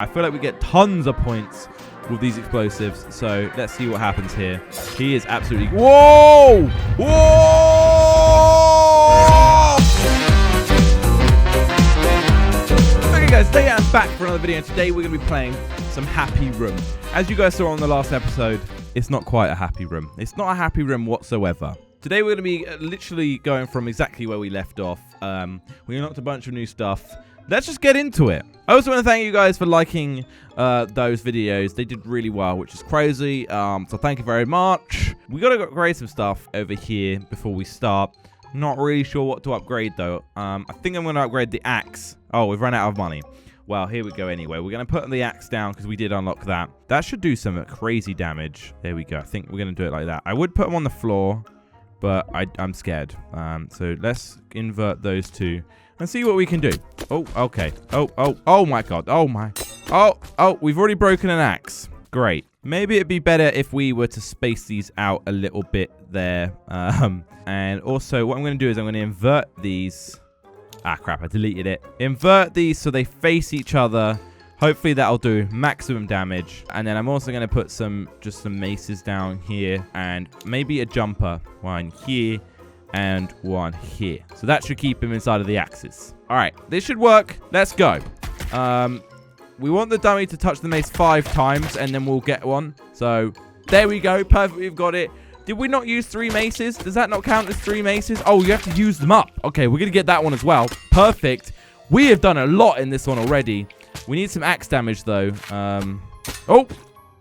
I feel like we get tons of points with these explosives. So let's see what happens here. He is absolutely... Whoa! Whoa! Okay, guys, today I'm back for another video. And today we're going to be playing some Happy Room. As you guys saw on the last episode, it's not quite a happy room. It's not a happy room whatsoever. Today we're going to be literally going from exactly where we left off. We unlocked a bunch of new stuff. Let's just get into it. I also want to thank you guys for liking those videos. They did really well, which is crazy. So thank you very much. We got to upgrade some stuff over here before we start. Not really sure what to upgrade though. I think I'm going to upgrade the axe. Oh, we've run out of money. Well, here we go anyway. We're going to put the axe down because we did unlock that. That should do some crazy damage. There we go. I think we're going to do it like that. I would put them on the floor, but I'm scared. So let's invert those two and see what we can do. Oh, okay. Oh my God. Oh, we've already broken an axe. Great. Maybe it'd be better if we were to space these out a little bit there. And also what I'm going to do is I'm going to invert these. Ah, crap, I deleted it. Invert these so they face each other. Hopefully that'll do maximum damage. And then I'm also going to put just some maces down here and maybe a jumper. One here and one here. So that should keep him inside of the axes. All right, this should work. Let's go. We want the dummy to touch the mace 5 times and then we'll get one. So there we go. Perfect. We've got it. Did we not use 3 maces? Does that not count as 3 maces? Oh, you have to use them up. Okay, we're going to get that one as well. Perfect. We have done a lot in this one already. We need some axe damage, though. Oh,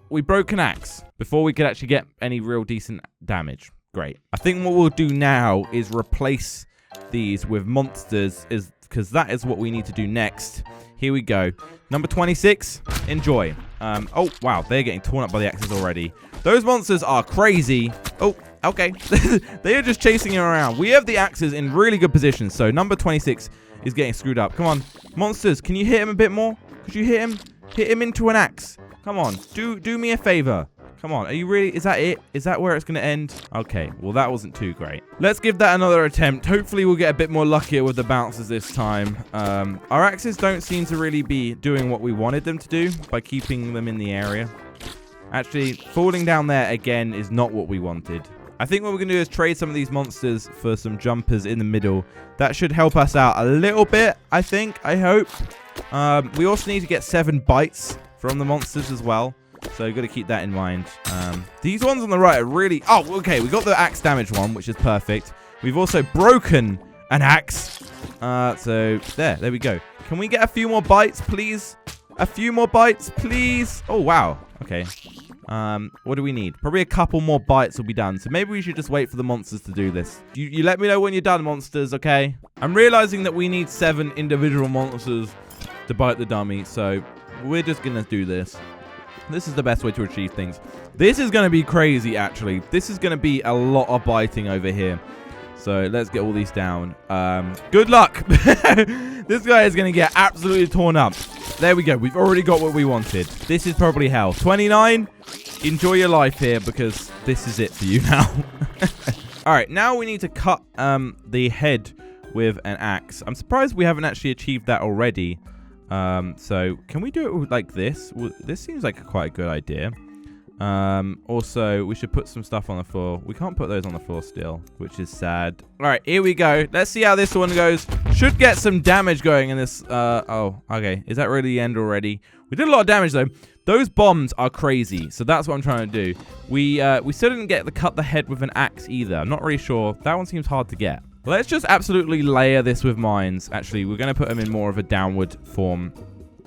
we broke an axe before we could actually get any real decent damage. Great. I think what we'll do now is replace these with monsters, because that is what we need to do next. Here we go. Number 26, enjoy. Oh, wow, they're getting torn up by the axes already. Those monsters are crazy. Oh, okay. They are just chasing him around. We have the axes in really good position, so number 26 is getting screwed up. Come on, monsters, can you hit him a bit more? Could you hit him? Hit him into an axe. Come on, do me a favor. Come on, are you really? Is that it? Is that where it's going to end? Okay, well, that wasn't too great. Let's give that another attempt. Hopefully, we'll get a bit more luckier with the bounces this time. Our axes don't seem to really be doing what we wanted them to do by keeping them in the area. Actually, falling down there again is not what we wanted. I think what we're going to do is trade some of these monsters for some jumpers in the middle. That should help us out a little bit, I think. I hope. We also need to get 7 bites from the monsters as well. So you've got to keep that in mind. These ones on the right are really... Oh, okay. We got the axe damage one, which is perfect. We've also broken an axe. So there we go. Can we get a few more bites, please? A few more bites, please. Oh, wow. Okay. What do we need? Probably a couple more bites will be done. So maybe we should just wait for the monsters to do this. You let me know when you're done, monsters, okay? I'm realizing that we need 7 individual monsters to bite the dummy. So we're just going to do this. This is the best way to achieve things. This is going to be crazy, actually. This is going to be a lot of biting over here. So let's get all these down. Good luck. This guy is going to get absolutely torn up. There we go. We've already got what we wanted. This is probably hell. 29. Enjoy your life here because this is it for you now. All right. Now we need to cut the head with an axe. I'm surprised we haven't actually achieved that already. So can we do it like this? Well, this seems like quite a good idea. Also, we should put some stuff on the floor. We can't put those on the floor still, which is sad. All right, here we go. Let's see how this one goes. Should get some damage going in this. Oh, okay. Is that really the end already? We did a lot of damage, though. Those bombs are crazy, so that's what I'm trying to do. We still didn't get to cut the head with an axe either. I'm not really sure. That one seems hard to get. Let's just absolutely layer this with mines. Actually, we're going to put them in more of a downward form.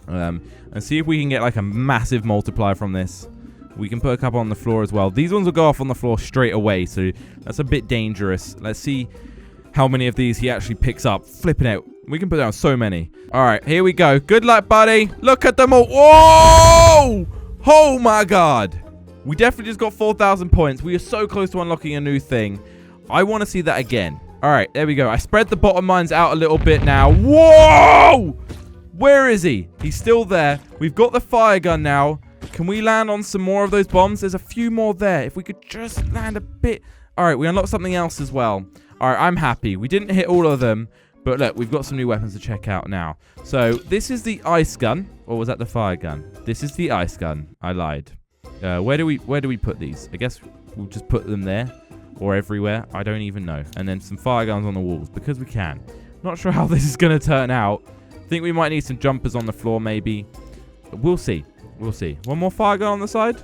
And see if we can get like a massive multiplier from this. We can put a couple on the floor as well. These ones will go off on the floor straight away, so that's a bit dangerous. Let's see how many of these he actually picks up. Flipping out. We can put down so many. All right, here we go. Good luck, buddy. Look at them all. Whoa! Oh, my God. We definitely just got 4,000 points. We are so close to unlocking a new thing. I want to see that again. All right, there we go. I spread the bottom mines out a little bit now. Whoa! Where is he? He's still there. We've got the fire gun now. Can we land on some more of those bombs? There's a few more there. If we could just land a bit. All right, we unlocked something else as well. All right, I'm happy. We didn't hit all of them, But look, we've got some new weapons to check out now. So this is the ice gun. Or was that the fire gun? This is the ice gun. I lied. Where do we put these? I guess we'll just put them there. Or everywhere. I don't even know. And then some fire guns on the walls. Because we can. Not sure how this is going to turn out. Think we might need some jumpers on the floor maybe. We'll see. We'll see. One more fire gun on the side.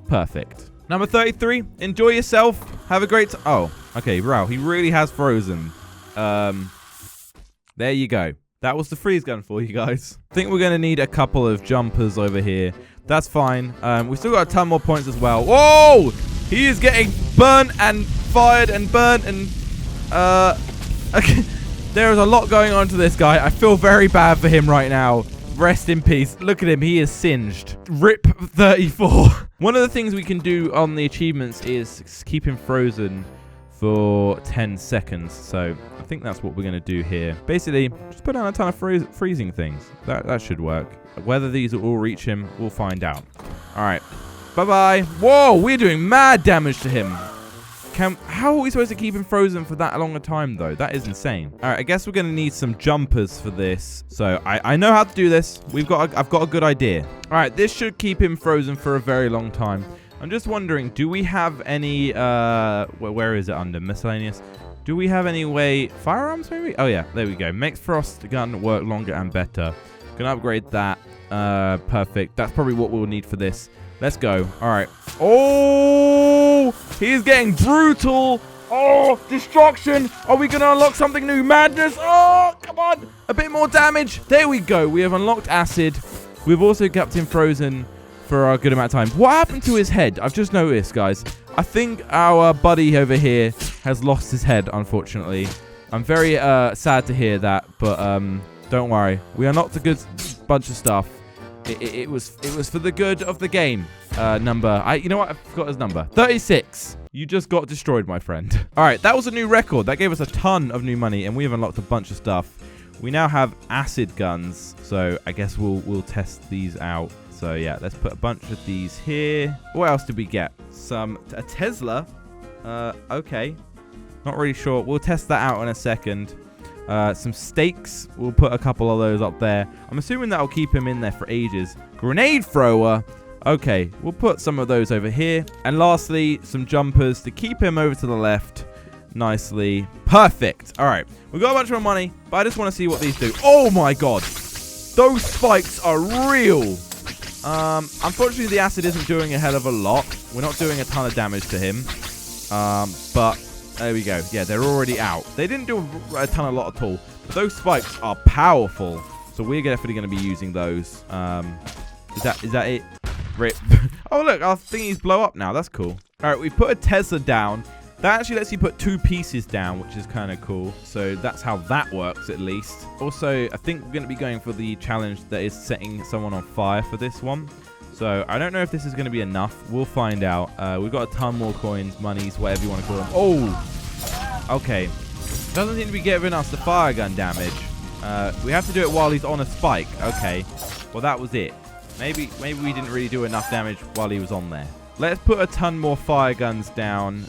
Perfect. Number 33. Enjoy yourself. Have a great time. Oh. Okay. Wow. He really has frozen. There you go. That was the freeze gun for you guys. I think we're going to need a couple of jumpers over here. That's fine. We've still got a ton more points as well. Whoa! He is getting burnt and fired and burnt and... Okay. There is a lot going on to this guy. I feel very bad for him right now. Rest in peace. Look at him. He is singed. RIP 34. One of the things we can do on the achievements is keep him frozen for 10 seconds. So I think that's what we're going to do here. Basically, just put down a ton of freezing things. That should work. Whether these will all reach him, we'll find out. All right. Bye-bye. Whoa, we're doing mad damage to him. How are we supposed to keep him frozen for that long a time, though? That is insane. All right, I guess we're going to need some jumpers for this. So I know how to do this. I've got a good idea. All right, this should keep him frozen for a very long time. I'm just wondering, do we have any... where is it under? Miscellaneous. Do we have any way... Firearms, maybe? Oh, yeah. There we go. Makes frost gun work longer and better. Gonna upgrade that. Perfect. That's probably what we'll need for this. Let's go. All right. Oh, he's getting brutal. Oh, destruction. Are we going to unlock something new? Madness. Oh, come on. A bit more damage. There we go. We have unlocked acid. We've also kept him frozen for a good amount of time. What happened to his head? I've just noticed, guys. I think our buddy over here has lost his head, unfortunately. I'm very sad to hear that, but don't worry. We unlocked a good bunch of stuff. It was for the good of the game. You know what? I forgot his number. 36. You just got destroyed, my friend. All right, that was a new record. That gave us a ton of new money, and we've unlocked a bunch of stuff. We now have acid guns, so I guess we'll test these out. So yeah, let's put a bunch of these here. What else did we get? A Tesla. Okay. Not really sure. We'll test that out in a second. Some stakes. We'll put a couple of those up there. I'm assuming that'll keep him in there for ages. Grenade thrower. Okay, we'll put some of those over here. And lastly, some jumpers to keep him over to the left nicely. Perfect. All right, we've got a bunch more money, but I just want to see what these do. Oh my god, those spikes are real. Unfortunately, the acid isn't doing a hell of a lot. We're not doing a ton of damage to him. But there we go. Yeah, they're already out. They didn't do a ton of lot at all. But those spikes are powerful. So we're definitely going to be using those. Is that it? Rip. Oh, look. Our thingies blow up now. That's cool. All right, we've put a Tesla down. That actually lets you put 2 pieces down, which is kind of cool. So that's how that works, at least. Also, I think we're going to be going for the challenge that is setting someone on fire for this one. So I don't know if this is going to be enough. We'll find out. We've got a ton more coins, monies, whatever you want to call them. Oh, okay. Doesn't seem to be giving us the fire gun damage. We have to do it while he's on a spike. Okay. Well, that was it. Maybe we didn't really do enough damage while he was on there. Let's put a ton more fire guns down.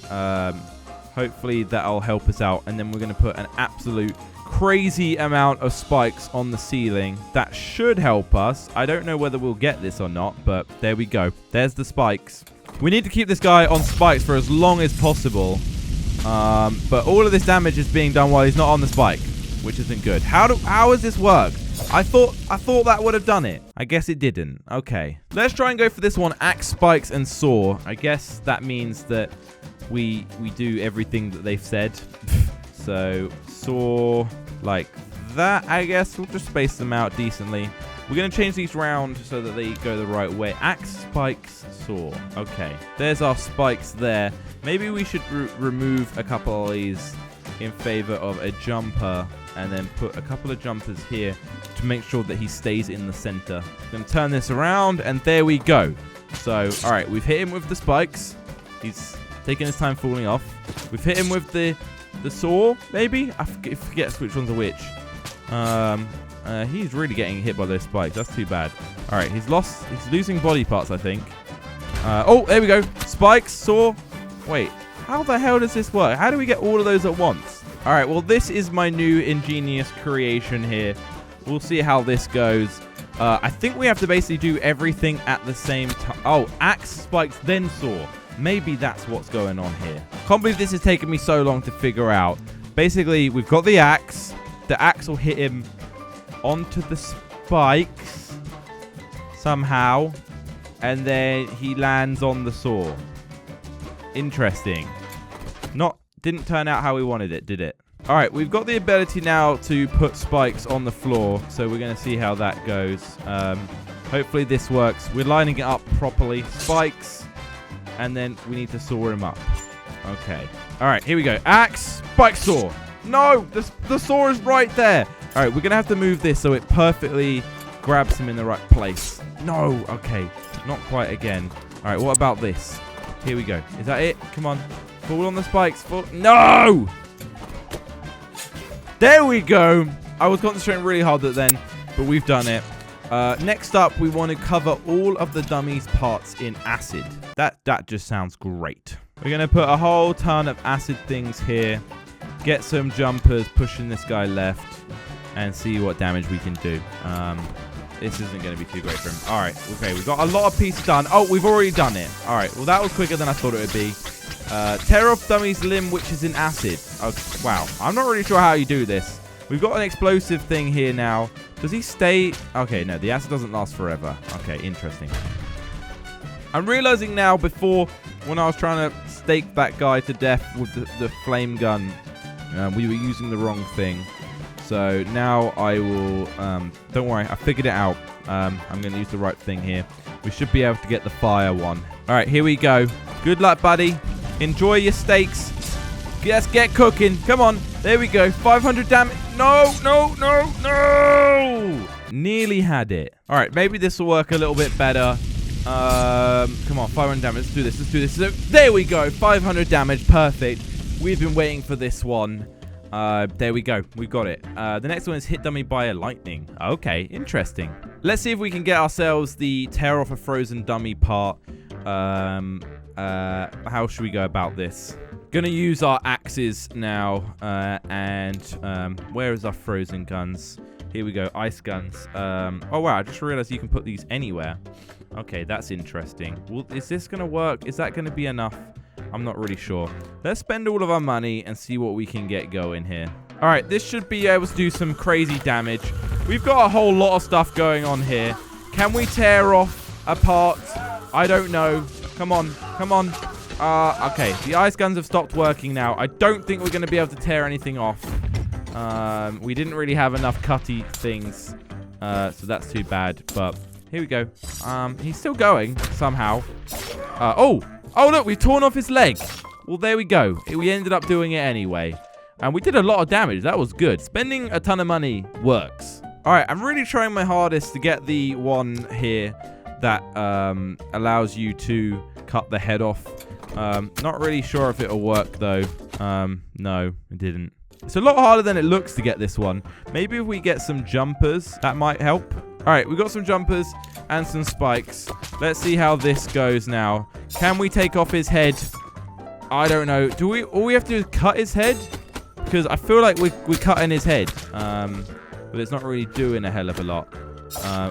Hopefully that'll help us out. And then we're going to put an absolute crazy amount of spikes on the ceiling. That should help us. I don't know whether we'll get this or not, but there we go. There's the spikes. We need to keep this guy on spikes for as long as possible. But all of this damage is being done while he's not on the spike, which isn't good. How does this work? I thought that would have done it. I guess it didn't. Okay. Let's try and go for this one. Axe, spikes, and saw. I guess that means that we do everything that they've said. So, saw like that, I guess. We'll just space them out decently. We're going to change these round so that they go the right way. Axe, spikes, saw. Okay. There's our spikes there. Maybe we should remove a couple of these in favor of a jumper and then put a couple of jumpers here to make sure that he stays in the center. I'm going to turn this around and there we go. So, all right, we've hit him with the spikes. He's taking his time falling off. We've hit him with the saw, maybe? I forget which one's a which. He's really getting hit by those spikes. That's too bad. All right, he's losing body parts, I think. Oh, there we go. Spikes, saw. Wait, how the hell does this work? How do we get all of those at once? All right, well, this is my new ingenious creation here. We'll see how this goes. I think we have to basically do everything at the same time. Oh, axe, spikes, then saw. Maybe that's what's going on here. Can't believe this has taken me so long to figure out. Basically, we've got the axe. The axe will hit him onto the spikes somehow. And then he lands on the saw. Interesting. Didn't turn out how we wanted it, did it? All right, we've got the ability now to put spikes on the floor. So we're going to see how that goes. Hopefully this works. We're lining it up properly. Spikes. And then we need to saw him up. Okay. All right, here we go. Axe, spike, saw. No, the saw is right there. All right, we're going to have to move this so it perfectly grabs him in the right place. No, okay. Not quite again. All right, what about this? Here we go. Is that it? Come on. Fall on the spikes. Fall. No! There we go. I was concentrating really hard then, but we've done it. Next up, we want to cover all of the dummies' parts in acid. That just sounds great. We're going to put a whole ton of acid things here. Get some jumpers pushing this guy left and see what damage we can do. This isn't going to be too great for him. All right. Okay, we've got a lot of pieces done. Oh, we've already done it. All right. Well, that was quicker than I thought it would be. Tear off dummy's limb, which is in acid. Oh, wow. I'm not really sure how you do this. We've got an explosive thing here now. Does he stay? Okay, no. The acid doesn't last forever. Okay, interesting. I'm realizing now before when I was trying to stake that guy to death with the flame gun, we were using the wrong thing. So now I will, don't worry, I figured it out. I'm going to use the right thing here. We should be able to get the fire one. All right, here we go. Good luck, buddy. Enjoy your steaks. Let's get cooking. Come on. There we go. 500 damage. No, no, no, no. Nearly had it. All right, maybe this will work a little bit better. Come on, 500 damage. Let's do this. Let's do this. So, there we go. 500 damage. Perfect. We've been waiting for this one. There we go. We got it. The next one is hit dummy by a lightning. Okay, interesting. Let's see if we can get ourselves the tear off a frozen dummy part. How should we go about this? Gonna use our axes now. And where is our frozen guns? Here we go. Ice guns. Oh, wow. I just realized you can put these anywhere. Okay, that's interesting. Well, is this gonna work? Is that gonna be enough? I'm not really sure. Let's spend all of our money and see what we can get going here. All right, this should be able to do some crazy damage. We've got a whole lot of stuff going on here. Can we tear off a part? I don't know. Come on. Come on. Okay, the ice guns have stopped working now. I don't think we're going to be able to tear anything off. We didn't really have enough cutty things, so that's too bad. But here we go. He's still going somehow. Oh, look, we've torn off his leg. Well, there we go. We ended up doing it anyway. And we did a lot of damage. That was good. Spending a ton of money works. All right, I'm really trying my hardest to get the one here that allows you to cut the head off. Not really sure if it'll work, though. No, it didn't. It's a lot harder than it looks to get this one. Maybe if we get some jumpers, that might help. All right, we got some jumpers and some spikes. Let's see how this goes now. Can we take off his head? I don't know. All we have to do is cut his head? Because I feel like we're cutting his head. But it's not really doing a hell of a lot.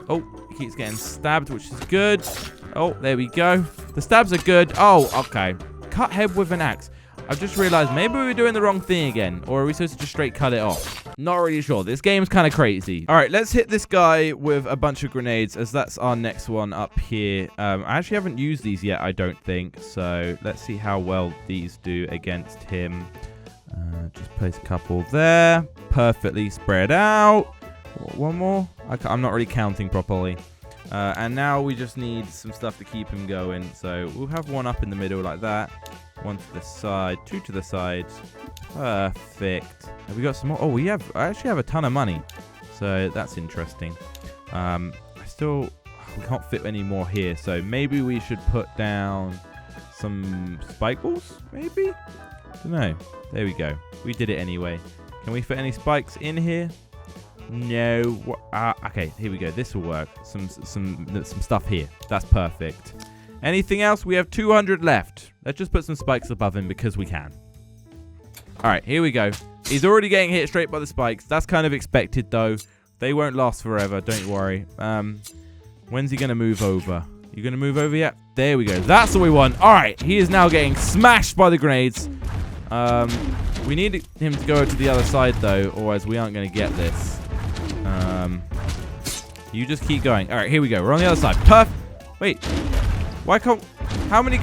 Oh, he keeps getting stabbed, which is good. Oh, there we go. The stabs are good. Oh, okay. Cut head with an axe. I've just realized maybe we were doing the wrong thing again. Or are we supposed to just straight cut it off? Not really sure. This game's kind of crazy. All right, let's hit this guy with a bunch of grenades, as that's our next one up here. I actually haven't used these yet, I don't think. So let's see how well these do against him. Just place a couple there. Perfectly spread out. One more. I'm not really counting properly. And now we just need some stuff to keep him going. So we'll have one up in the middle like that. One to the side, two to the side. Perfect. Have we got some more? Oh, I actually have a ton of money. So that's interesting. We can't fit any more here. So maybe we should put down some spike balls, maybe? I don't know. There we go. We did it anyway. Can we fit any spikes in here? No. Okay, here we go. This will work. Some stuff here. That's perfect. Anything else? We have 200 left. Let's just put some spikes above him because we can. All right, here we go. He's already getting hit straight by the spikes. That's kind of expected, though. They won't last forever. Don't worry. When's he going to move over? You going to move over yet? There we go. That's what we want. All right. He is now getting smashed by the grenades. We need him to go to the other side, though, otherwise we aren't going to get this. You just keep going. All right. Here we go. We're on the other side. Perfect. Wait. Why can't... How many...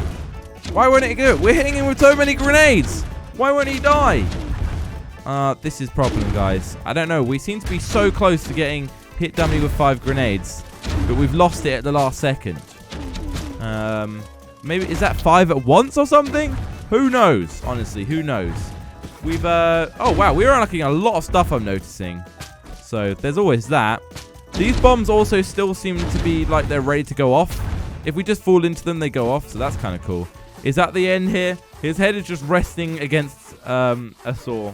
Why won't it go? We're hitting him with so many grenades. Why won't he die? This is problem, guys. I don't know. We seem to be so close to getting hit dummy with 5 grenades, but we've lost it at the last second. Maybe is that 5 at once or something? Who knows? Honestly, who knows? We've oh wow, we're unlocking a lot of stuff. I'm noticing. So there's always that. These bombs also still seem to be like they're ready to go off. If we just fall into them, they go off. So that's kind of cool. Is that the end here? His head is just resting against a saw.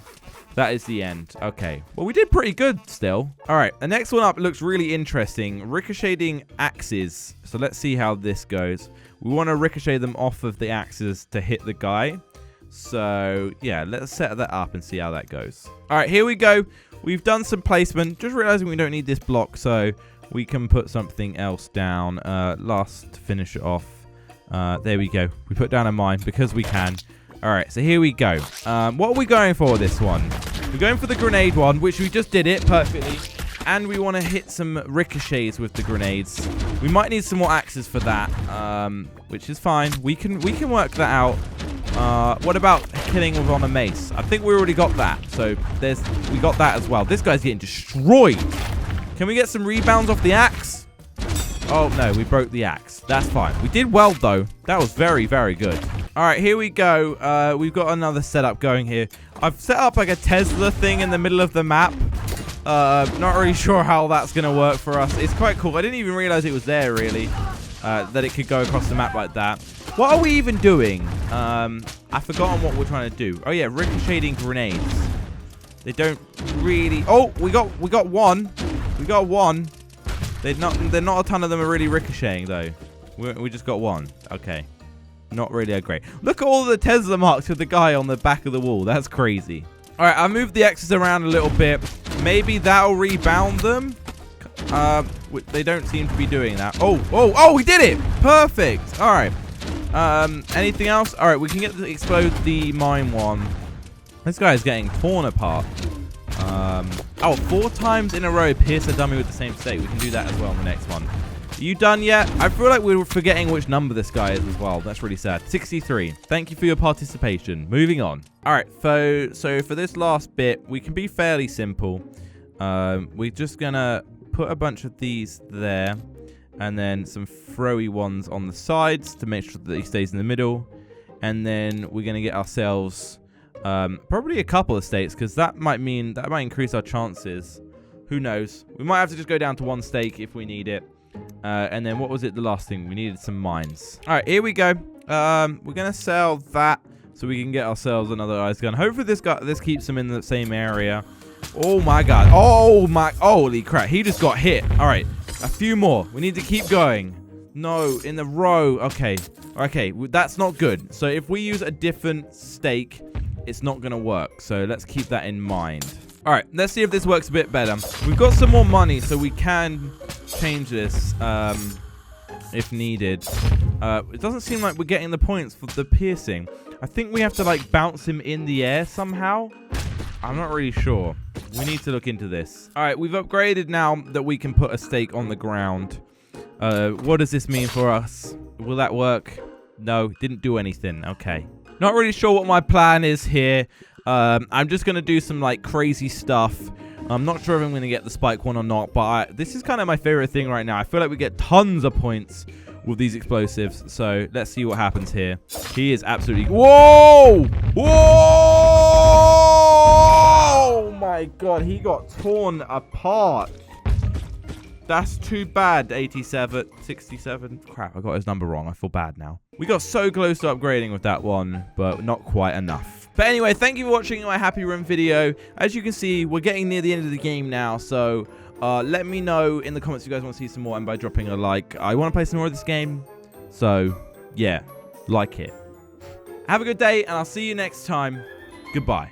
That is the end. Okay. Well, we did pretty good still. All right. The next one up looks really interesting. Ricocheting axes. So let's see how this goes. We want to ricochet them off of the axes to hit the guy. So, yeah, let's set that up and see how that goes. All right, here we go. We've done some placement. Just realizing we don't need this block, so we can put something else down. Last to finish it off. There we go. We put down a mine because we can. All right, so here we go. What are we going for this one? We're going for the grenade one, which we just did it perfectly. And we want to hit some ricochets with the grenades. We might need some more axes for that, which is fine. We can work that out. What about killing with on a mace? I think we already got that. So we got that as well. This guy's getting destroyed. Can we get some rebounds off the axe? Oh, no, we broke the axe. That's fine. We did well, though. That was very, very good. All right, here we go. We've got another setup going here. I've set up like a Tesla thing in the middle of the map. Not really sure how that's going to work for us. It's quite cool. I didn't even realize it was there, really, that it could go across the map like that. What are we even doing? I've forgotten what we're trying to do. Oh, yeah, ricocheting grenades. They don't really... Oh, we got one. We got one. They're not a ton of them are really ricocheting, though. We just got one. Okay. Not really a great... Look at all the Tesla marks with the guy on the back of the wall. That's crazy. All right, I moved the X's around a little bit. Maybe that'll rebound them. They don't seem to be doing that. Oh, we did it. Perfect. All right. Anything else? All right, we can explode the mine one. This guy is getting torn apart. 4 times in a row, pierce a dummy with the same stake. We can do that as well on the next one. Are you done yet? I feel like we're forgetting which number this guy is as well. That's really sad. 63. Thank you for your participation. Moving on. All right, so for this last bit, we can be fairly simple. We're just going to put a bunch of these there and then some throwy ones on the sides to make sure that he stays in the middle. And then we're going to get ourselves probably a couple of stakes because that might increase our chances. Who knows? We might have to just go down to 1 stake if we need it. And then what was it? The last thing we needed some mines. All right, here we go. We're gonna sell that so we can get ourselves another ice gun. Hopefully this keeps him in the same area. Oh my god. Oh my, holy crap, he just got hit. All right, a few more. We need to keep going. No, in the row. Okay, that's not good. So if we use a different stake, it's not gonna work. So let's keep that in mind. All right, let's see if this works a bit better. We've got some more money, so we can change this if needed. It doesn't seem like we're getting the points for the piercing. I think we have to, like, bounce him in the air somehow. I'm not really sure. We need to look into this. All right, we've upgraded now that we can put a stake on the ground. What does this mean for us? Will that work? No, didn't do anything. Okay. Not really sure what my plan is here. I'm just going to do some, like, crazy stuff. I'm not sure if I'm going to get the spike one or not, but this is kind of my favorite thing right now. I feel like we get tons of points with these explosives. So let's see what happens here. He is absolutely... Whoa! Whoa! Oh my god, he got torn apart. That's too bad, 87, 67. Crap, I got his number wrong. I feel bad now. We got so close to upgrading with that one, but not quite enough. But anyway, thank you for watching my Happy Room video. As you can see, we're getting near the end of the game now, so let me know in the comments if you guys want to see some more and by dropping a like. I want to play some more of this game, so yeah, like it. Have a good day, and I'll see you next time. Goodbye.